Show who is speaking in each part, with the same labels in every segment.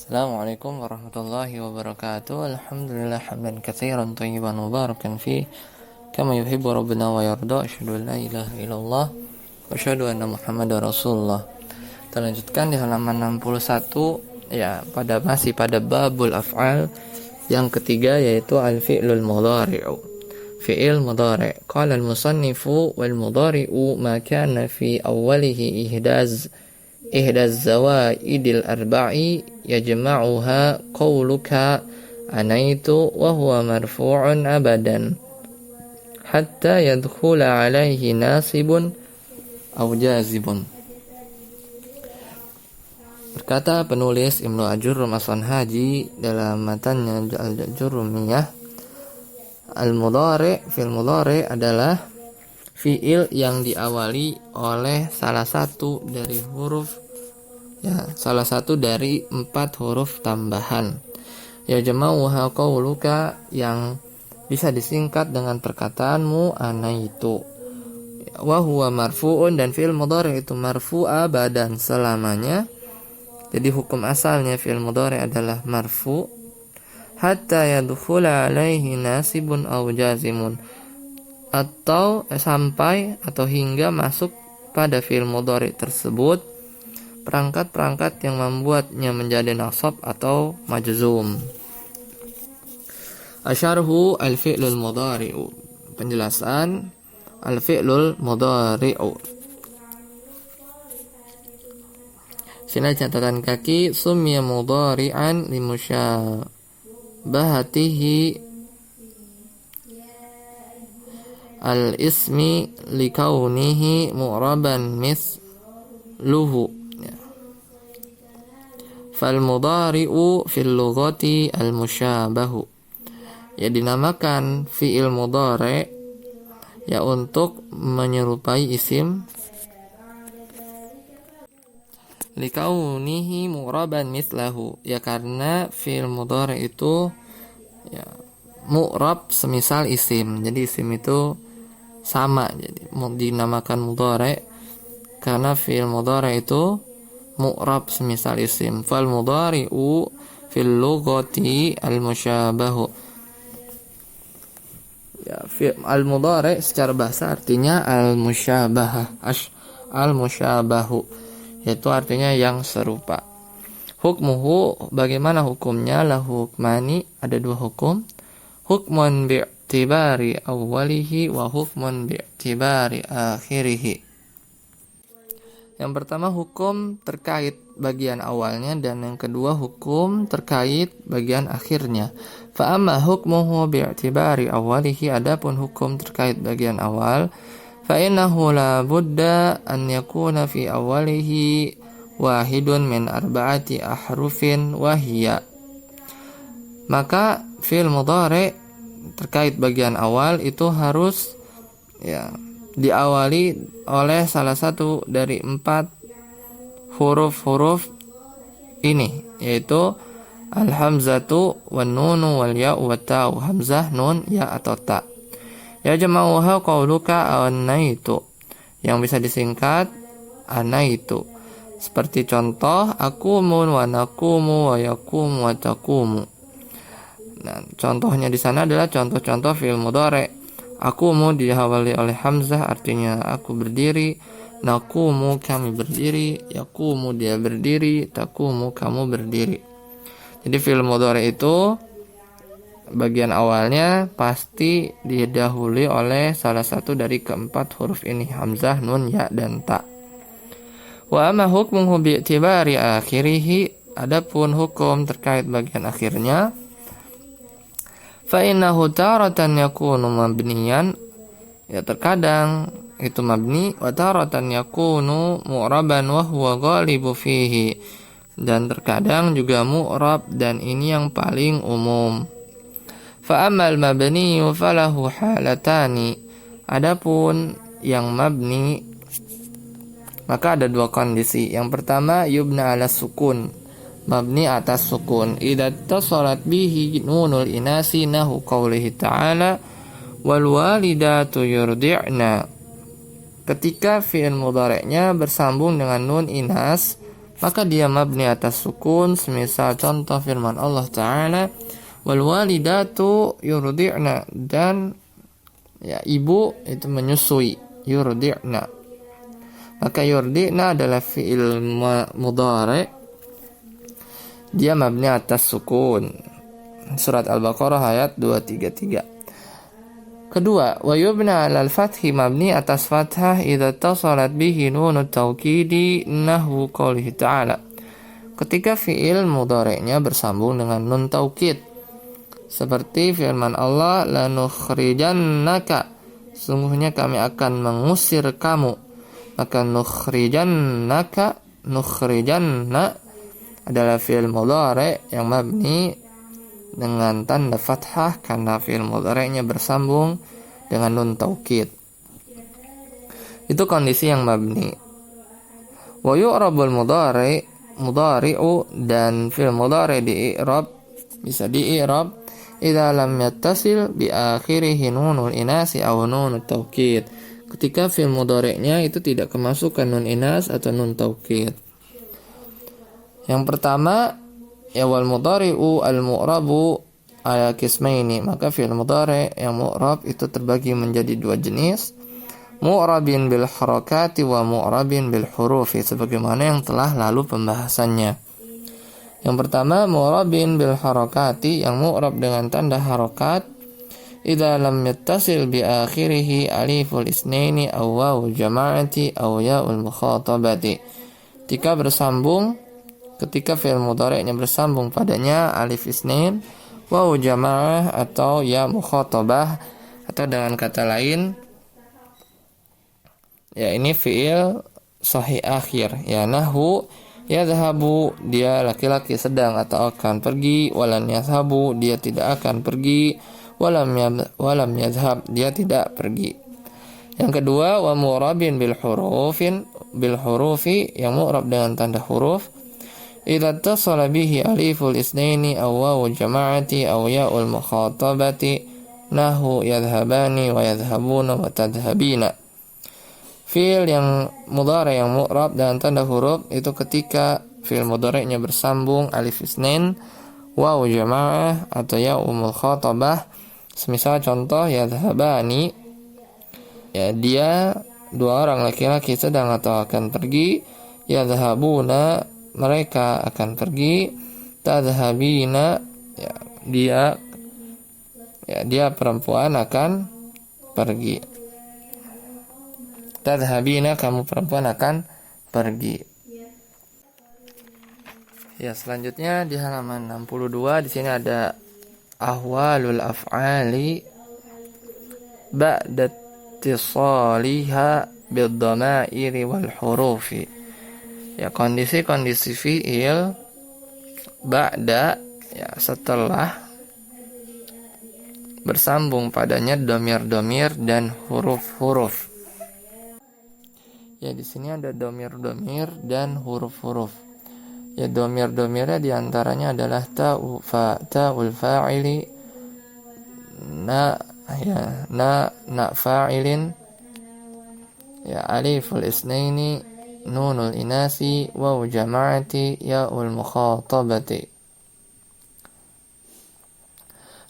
Speaker 1: Assalamualaikum warahmatullahi wabarakatuh. Alhamdulillah hamdan katsiran thayyiban mubarakan fi kama yuhibbu rabbuna wa yarda. Asyhadu an la ilaha illallah wa asyhadu anna Muhammadar Rasulullah. Kita lanjutkan di halaman 61 ya, masih pada babul af'al yang ketiga, yaitu al-fi'lul mudhari'u. Fi'il mudhari'. Qala al-musannifu wal mudhari'u ma kana fi awwalihi ihdaz zawaidil arba'i yajma'uha qawluka anaitu wa huwa marfu'un abadan hatta yadkhula alaihi nasibun aw jazibun. Berkata penulis Ibnu Ajurrum As-Sanhaji dalam matanya Al-Jurrumiyah, al-mudhari', fi'il mudhari' adalah fi'il yang diawali oleh salah satu dari 4 huruf tambahan. Ya jama'uha qauluka, yang bisa disingkat dengan perkataanmu anaitu. Wa huwa marfu'un, dan fi'il mudhari' itu marfu'a badan selamanya. Jadi hukum asalnya fi'il mudhari' adalah marfu' hatta yadkhula alaihi nasibun aw jazimun, atau sampai atau hingga masuk pada fi'il mudhari' tersebut perangkat-perangkat yang membuatnya menjadi nasab atau majzum. Asyarhu al-fi'lul mudhari'u. Penjelasan al-fi'lul mudhari'u. Sini catatan kaki, summiya mudhari'an limusyabahatihi al-ismi likaunihi mu'raban misluhu. Fal mudhari'u fil lughati al-musyabahu. Ya, dinamakan fi'il mudhari' ya untuk menyerupai isim likaunihi mu'raban mislahu, ya karena fi'il mudhari' itu ya mu'rab semisal isim. Jadi isim itu sama, jadi dinamakan mudhari' karena fi'il mudhari' itu mu'rab semisal isim. Fal mudhari'u fil lughati al musyabahu. Ya, al mudhari' secara bahasa artinya al musyabahah, al musyabahu, yaitu artinya yang serupa. Hukmuhu, bagaimana hukumnya? Lahu hukmani, ada 2 hukum. Hukmun bi'tibari awwalihi wa hukmun bi'tibari akhirihi. Yang pertama hukum terkait bagian awalnya, dan yang kedua hukum terkait bagian akhirnya. Fa amma hukmuhu bi'tibari awwalihi, adapun hukum terkait bagian awal, fa innahu la budda an yakuna fi awwalihi wahidun min arba'ati ahrufin wa hiya. Maka fi'il mudhari' terkait bagian awal itu harus ya diawali oleh salah satu dari 4 huruf-huruf ini, yaitu al-hamzatu wan nunu wal ya'u wat ta'u. Hamzah, nun, ya atau ta. Ya jama'uha qauluka anaitu, yang bisa disingkat anaitu. Seperti contoh akumun wa nakumu wa yakumu wa takumu. Nah, contohnya di sana adalah contoh-contoh fi'il mudhari'. Akumu diawali oleh hamzah, artinya aku berdiri. Nakumu, kami berdiri. Yakumu, dia berdiri. Takumu, kamu berdiri. Jadi fi'il mudhari' itu bagian awalnya pasti didahului oleh salah satu dari 4 huruf ini, hamzah, nun, ya, dan ta. Wa amma hukmuhu bi'tibari akhirihi, adapun hukum terkait bagian akhirnya, fa innahu taratan yakunu mabniyan, ya terkadang itu mabni, wa taratan yakunu mu'raban wa huwa ghalibu fihi, dan terkadang juga mu'rab, dan ini yang paling umum. Fa ammal mabni falahu halatani, adapun yang mabni maka ada 2 kondisi. Yang pertama yubna ala sukun, mabni atas sukun. Idza tasalat bihi nunul inasi nahu qaulihi ta'ala wal walidatu yurdi'na. Ketika fi'il mudhari'nya bersambung dengan nun inas, maka dia mabni atas sukun. Semisal contoh firman Allah Ta'ala, wal walidatu yurdi'na, dan ya ibu itu menyusui, yurdi'na. Maka yurdi'na adalah fi'il mudhari, dia mabni atas sukun. Surat Al-Baqarah ayat 233. Kedua, wa yubna 'alal fathi, mabni atas fathah idza tasalat bihi nunut taukidi nahwu qoulihi ta'ala, ketika fi'il mudhari'nya bersambung dengan nun taukid, seperti firman Allah, lanukhrijannaka, sungguhnya kami akan mengusir kamu. Maka nukhrijannaka, nukhrijanna adalah fi'il mudhari' yang mabni dengan tanda fathah karena fi'il mudhari'nya bersambung dengan nun taukid. Itu kondisi yang mabni. Wa yu'rabul mudhari'u, dan fi'il mudhari' di-i'rab, bisa di-i'rab idza lam yattasil bi akhirih nunul inasi aw nunut taukid, ketika fi'il mudhari'nya itu tidak kemasukan nun inas atau nun taukid. Yang pertama, ya wal mudhari'u al mu'rabu ala qismaini, maka fi'il mudhari' yang mu'rab itu terbagi menjadi dua jenis, mu'rabin bil harakati wa mu'rabin bil hurufi, sebagaimana yang telah lalu pembahasannya. Yang pertama, mu'rabin bil harakati, yang mu'rab dengan tanda harakat, idza lam yattasil bi akhirih aliful isnaini aw wawul jama'ati aw ya'ul mukhatabati, ketika fi'il mudhari'nya bersambung padanya alif isnain, waw jamaah atau ya mukhatabah, atau dengan kata lain ya ini fi'il sahih akhir, ya nahwu yadhhabu, dia laki-laki sedang atau akan pergi, walan yadhhabu, dia tidak akan pergi, walam yadhhab, dia tidak pergi. Yang kedua, wa mu'rabin bil hurufi, yang mu'rab dengan tanda huruf, idza tasala bihi aliful isnaini aw wawul jama'ati aw ya'ul mukhatabati nahwu yadhhabani wa yadhhabuna wa tadhhabina. Fi'il yang mudhari' yang mu'rab dan tanda huruf itu ketika fi'il mudhari'nya bersambung alif isnain, waw jama'ah atau ya'ul mukhatabah. Semisal contoh yadhhabani, ya dia dua orang laki-laki sedang atau akan pergi, yadhhabuna mereka akan pergi, tadhhabina ya dia perempuan akan pergi, tadhhabina kamu perempuan akan pergi. Ya, selanjutnya di halaman 62 di sini ada ahwalul af'ali ba'da ittisaliha bid-dhamairi wal hurufi. Ya, kondisi-kondisi fi'il ba'da, ya setelah bersambung padanya domir-domir dan huruf-huruf. Ya, di sini ada domir-domir dan huruf-huruf. Ya, domir-domirnya diantaranya adalah ta'ul fa'ili, na fa'ilin, ya aliful isnaini, nunul inasi, waw jama'ati, ya'ul mukhatabati.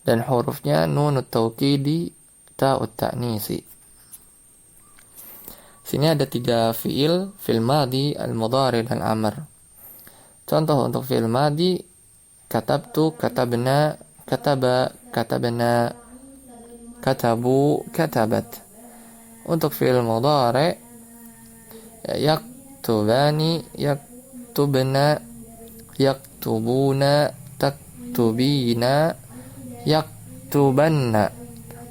Speaker 1: Dan hurufnya nunut taukidi, ta'ut ta'nisi. Sini ada 3 fi'il madi, al-mudhari dan amr. Contoh untuk fi'il madi, katabtu, katabna, kataba, katabna, katabu, katabat. Untuk fi'il mudhari, yaktubani, yaktubna, yaktubuna, taktubina, yaktubanna.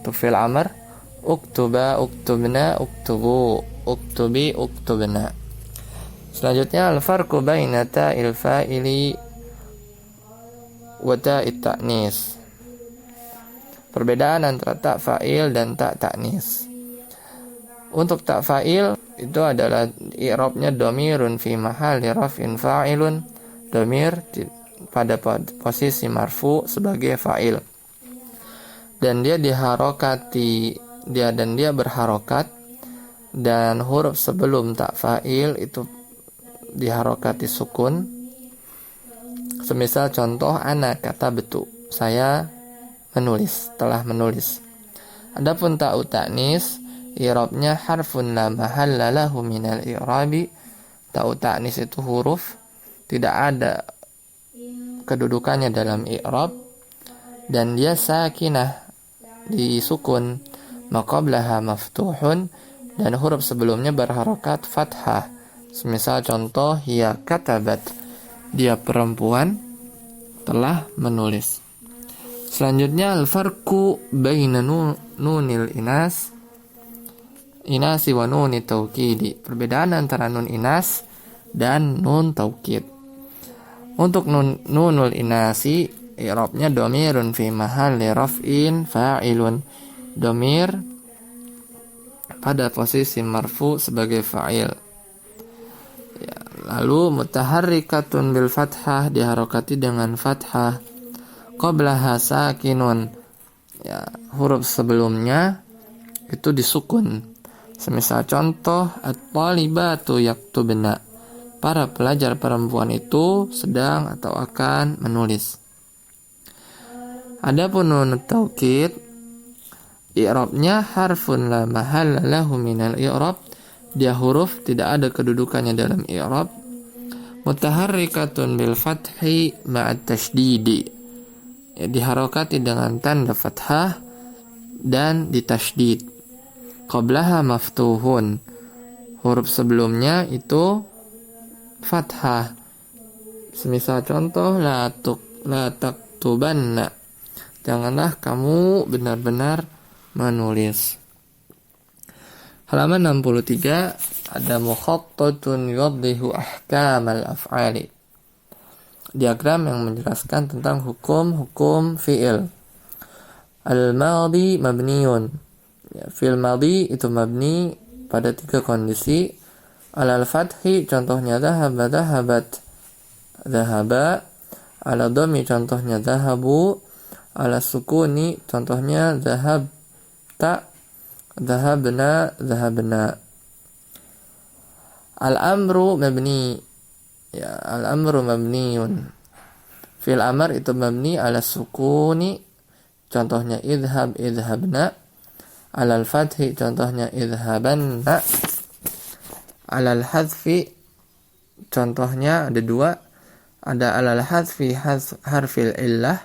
Speaker 1: Untuk fi'il amr, uktuba, uktubna, uktubu, uktubi, uktubna. Selanjutnya al-farqu baina ta'il fa'ili wa ta'it ta'nis. Perbedaan antara ta' fa'il dan ta' ta'nis. Untuk ta' fa'il itu adalah i'rabnya dhamirun fi mahalli raf'in fa'ilun, dhamir pada posisi marfu sebagai fa'il. Dan dia diharokati, dia berharokat, dan huruf sebelum ta' fa'il itu diharokati sukun. Semisal contoh ana katabtu, saya menulis, telah menulis. Adapun ta'u ta'nis, i'rabnya harfun la mahalla lahu minal i'rabi. Ta'u ta'nis itu huruf, tidak ada kedudukannya dalam i'rab, dan dia sakinah, disukun, maqablaha maftuhun, dan huruf sebelumnya berharokat fathah. Semisal contoh hiya katabat, dia perempuan telah menulis. Selanjutnya al-farqu baina nunil inasi wa nuni taukidi. Perbedaan antara nun inas dan nun taukid. Untuk nunul inasi, i'rabnya dhamirun fi mahalli raf'in fa'ilun. Dhamir pada posisi marfu sebagai fa'il. Ya, lalu mutaharrikatun bil fathah, diharokati dengan fathah. Qablaha sakinun, ya, huruf sebelumnya itu disukun. Semisal contoh at-talibatu yaktubna, para pelajar perempuan itu sedang atau akan menulis. Adapun nun taukid, i'rabnya harfun la mahalla lahu minal i'rab, dia huruf tidak ada kedudukannya dalam i'rab. Mutaharrikatun bil fathi ma'at tasydidi, ya, diharokati dengan tanda fathah dan ditasydid. Qablaha maftuhun, huruf sebelumnya itu fathah. Semisal contoh la taktubanna, janganlah kamu benar-benar menulis. Halaman 63 ada mukhattatun yuwaddihu ahkamal af'ali, diagram yang menjelaskan tentang hukum-hukum fi'il. Al-madhi mabniyun, ya, fi'il madhi itu mabni pada 3 kondisi. Al-fathi contohnya dhahaba dhahabat dhahaba. Ala dhammi contohnya dhahabu. Ala sukuni contohnya dhahabta dhahabna dhahabna. Al-amru mabni, ya, al-amru mabniyun. Fi'il amr itu mabni ala sukuni, contohnya idhab idhabna. Ala al-fathi contohnya idhabanna. Ala al-hadfi contohnya ada 2, ada ala al-hadfi harfil illah,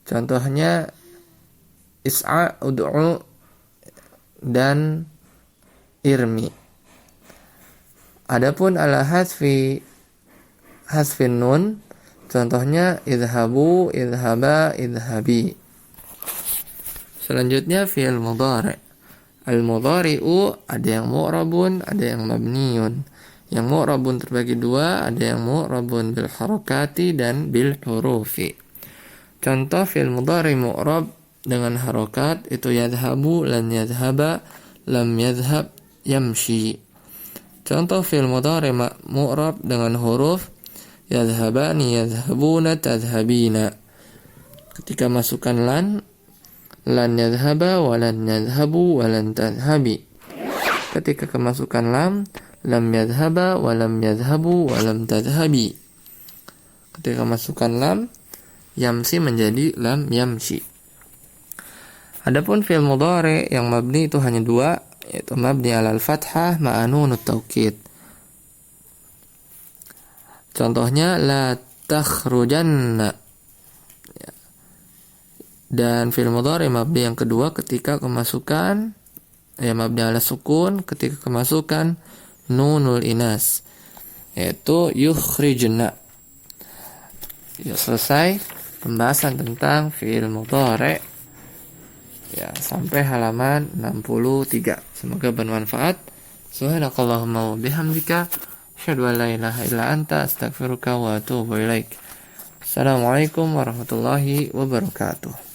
Speaker 1: contohnya is'a ud'u dan irmi. Adapun ala hasfin nun, contohnya idhabu, idhaba, idhabi. Selanjutnya fi'il mudhari'. Al-mudhari'u ada yang mu'rabun, ada yang mabniyun. Yang mu'rabun terbagi 2, ada yang mu'rabun bil harakati dan bil hurufi. Contoh fi'il mudhari' mu'rab dengan harakat itu yadhabu, lan yadhaba, lam yadhab, yamshi. Contoh fi'il mudhari' mu'rab dengan huruf yadhabani, yadhabuna, tadhabina. Ketika masukkan lan yadhaba, walan yadhabu, walan tadhabi. Ketika kemasukan lam yadhaba, walam yadhabu, walam tadhabi. Ketika masukkan lam, yamsi menjadi lam yamshi. Adapun fi'il mudhari' yang mabni itu hanya 2, yaitu mabni alal fathah ma'a nunut taukid. Contohnya la takhrujanna. Dan fi'il mudhari' mabni yang kedua ketika kemasukan, mabni ala sukun ketika kemasukan nunul inas, yaitu yukhrijna. Ya, selesai pembahasan tentang fi'il mudhari'. Ya, sampai halaman 63. Semoga bermanfaat. Subhanakallahumma wa bihamdika, asyhadu an la ilaha illa anta, astaghfiruka wa atubu ilaik. Assalamualaikum warahmatullahi wabarakatuh.